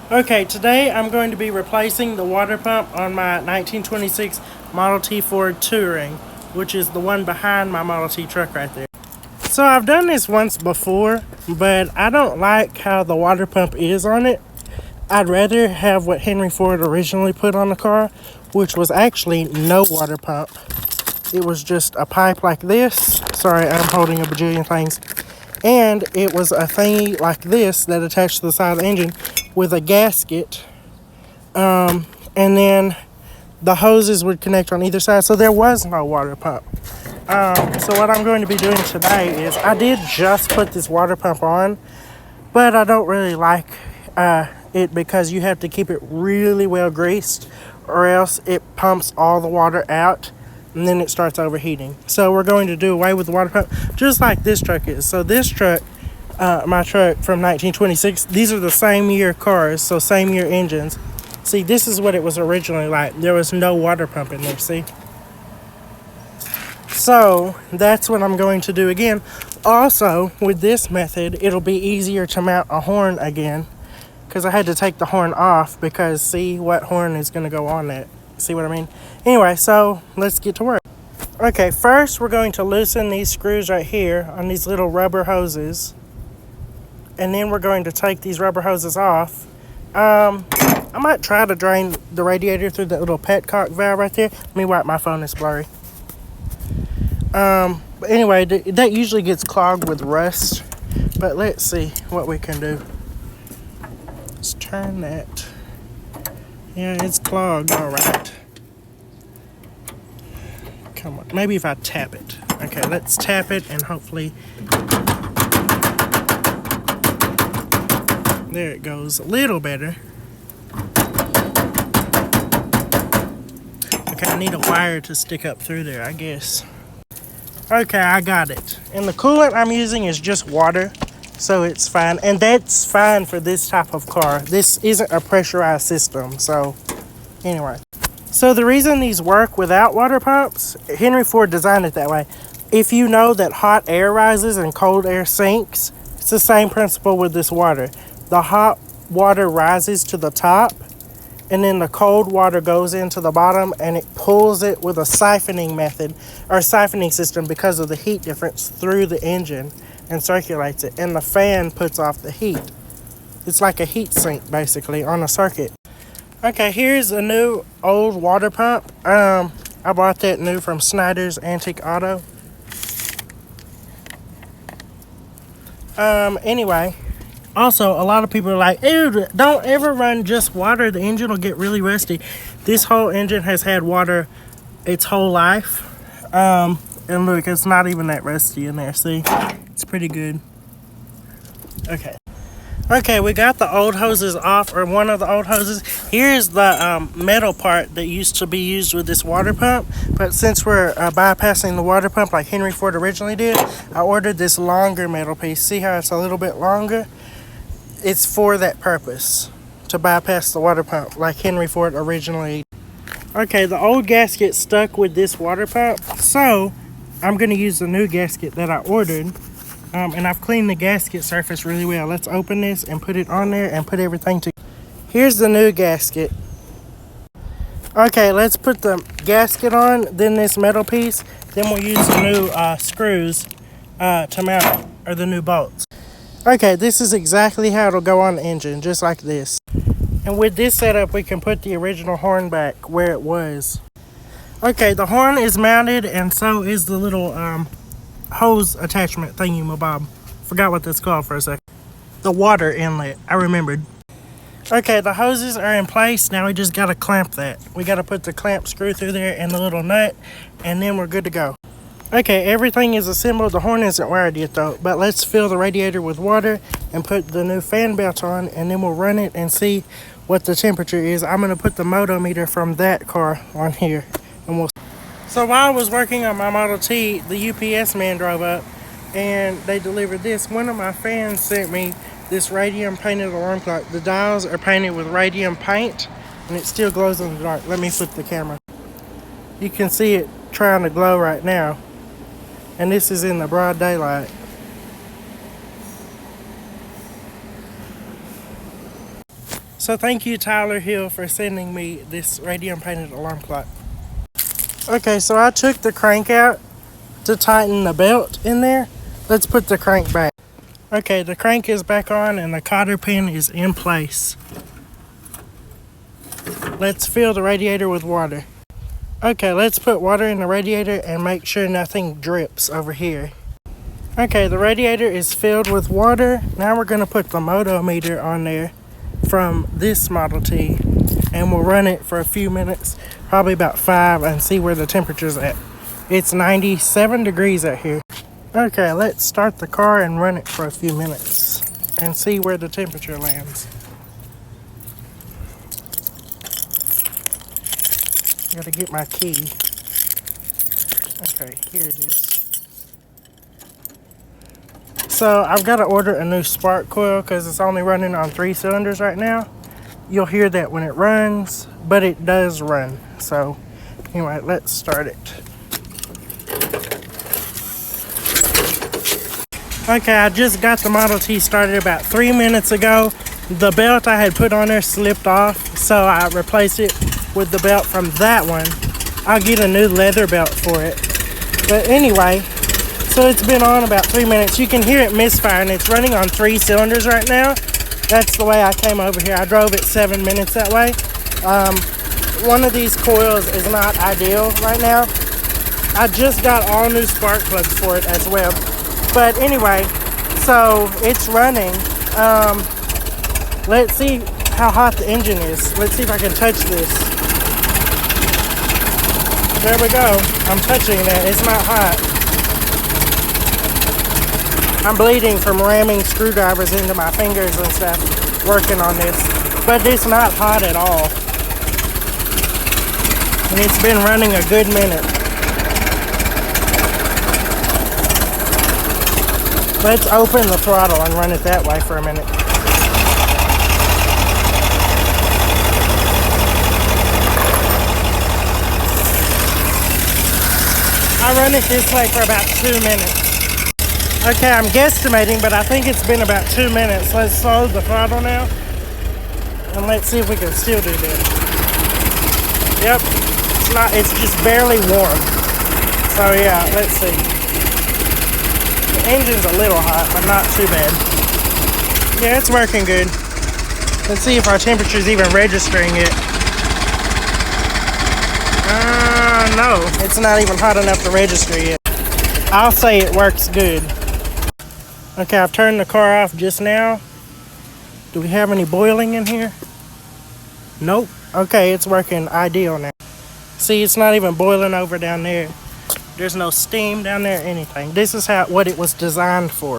Okay, today I'm going to be replacing the water pump on my 1926 Model T Ford Touring, which is the one behind my Model T truck right there. So I've done this once before, but I don't like how the water pump is on it. I'd rather have what Henry Ford originally put on the car, which was actually no water pump. It was just a pipe like this. Sorry, I'm holding a bajillion things. And it was a thingy like this that attached to the side of the engine with a gasket. And then the hoses would connect on either side, so there was no water pump. So what I'm going to be doing today is I did just put this water pump on, but I don't really like it because you have to keep it really well greased or else it pumps all the water out and then it starts overheating. So we're going to do away with the water pump just like this truck is. So this truck, my truck from 1926, these are the same year cars, so same year engines. See, this is what it was originally like. There was no water pump in there, see? So that's what I'm going to do again. Also, with this method, it'll be easier to mount a horn again because I had to take the horn off because see what horn is going to go on that. See what I mean? Anyway, so let's get to work. Okay, first we're going to loosen these screws right here on these little rubber hoses. And then we're going to take these rubber hoses off. I might try to drain the radiator through that little petcock valve right there. Let me wipe my phone, it's blurry. But anyway, that usually gets clogged with rust. But let's see what we can do. Let's turn that. Yeah, it's clogged, all right. Come on, maybe if I tap it. Okay, let's tap it and hopefully... There it goes, a little better. Okay, I need a wire to stick up through there, I guess. Okay, I got it. And the coolant I'm using is just water, so it's fine. And that's fine for this type of car. This isn't a pressurized system, so anyway. So the reason these work without water pumps, Henry Ford designed it that way. If you know that hot air rises and cold air sinks, it's the same principle with this water. The hot water rises to the top, and then the cold water goes into the bottom and it pulls it with a siphoning method or siphoning system because of the heat difference through the engine and circulates it, and the fan puts off the heat. It's like a heat sink basically on a circuit. Okay, here's a new old water pump. I bought that new from Snyder's Antique Auto. Anyway, also, a lot of people are like, ew, don't ever run just water. The engine will get really rusty. This whole engine has had water its whole life. And look, it's not even that rusty in there. See? It's pretty good. Okay. Okay, we got the old hoses off, or one of the old hoses. Here's the metal part that used to be used with this water pump. But since we're bypassing the water pump like Henry Ford originally did, I ordered this longer metal piece. See how it's a little bit longer? It's for that purpose, to bypass the water pump like Henry Ford originally. Okay, the old gasket stuck with this water pump, so I'm going to use the new gasket that I ordered. And I've cleaned the gasket surface really well. Let's open this and put it on there and put everything together. Here's the new gasket. Okay, let's put the gasket on, then this metal piece. Then we'll use the new screws to mount it, or the new bolts. Okay, this is exactly how it'll go on the engine, just like this. And with this setup, we can put the original horn back where it was. Okay, the horn is mounted, and so is the little hose attachment thingy-mabob. Forgot what that's called for a second. The water inlet, I remembered. Okay, the hoses are in place. Now we just gotta clamp that. We gotta put the clamp screw through there and the little nut, and then we're good to go. Okay, everything is assembled. The horn isn't wired yet though, but let's fill the radiator with water and put the new fan belt on, and then we'll run it and see what the temperature is. I'm gonna put the motometer from that car on here, and we'll. So while I was working on my Model T, the UPS man drove up and they delivered this. One of my fans sent me this radium painted alarm clock. The dials are painted with radium paint and it still glows in the dark. Let me flip the camera. You can see it trying to glow right now. And this is in the broad daylight. So thank you, Tyler Hill, for sending me this radium painted alarm clock. Okay, so I took the crank out to tighten the belt in there. Let's put the crank back. Okay, the crank is back on and the cotter pin is in place. Let's fill the radiator with water. Okay, let's put water in the radiator and make sure nothing drips over here. Okay, the radiator is filled with water. Now we're going to put the Moto meter on there from this Model T, and we'll run it for a few minutes, probably about 5, and see where the temperature's at. It's 97 degrees out here. Okay, let's start the car and run it for a few minutes and see where the temperature lands. Gotta get my key. Okay, here it is. So I've got to order a new spark coil because it's only running on 3 cylinders right now. You'll hear that when it runs, but it does run. So anyway, let's start it. Okay, I just got the Model T started about 3 minutes ago. The belt I had put on there slipped off, so I replaced it with the belt from that one. I'll get a new leather belt for it. But anyway, so it's been on about 3 minutes. You can hear it misfiring. It's running on 3 cylinders right now. That's the way I came over here. I drove it 7 minutes that way. One of these coils is not ideal right now. I just got all new spark plugs for it as well. But anyway, so it's running. Let's see how hot the engine is. Let's see if I can touch this. There we go. I'm touching that. It's not hot. I'm bleeding from ramming screwdrivers into my fingers and stuff working on this. But it's not hot at all. And it's been running a good minute. Let's open the throttle and run it that way for a minute. I run it this way for about 2 minutes. Okay, I'm guesstimating, but I think it's been about 2 minutes. Let's slow the throttle now. And let's see if we can still do that. Yep, it's just barely warm. So yeah, let's see. The engine's a little hot, but not too bad. Yeah, it's working good. Let's see if our temperature's even registering it. No, it's not even hot enough to register yet. I'll say it works good. Okay, I've turned the car off just now. Do we have any boiling in here? Nope. Okay, it's working ideal now. See, it's not even boiling over down there. There's no steam down there or anything. This is what it was designed for.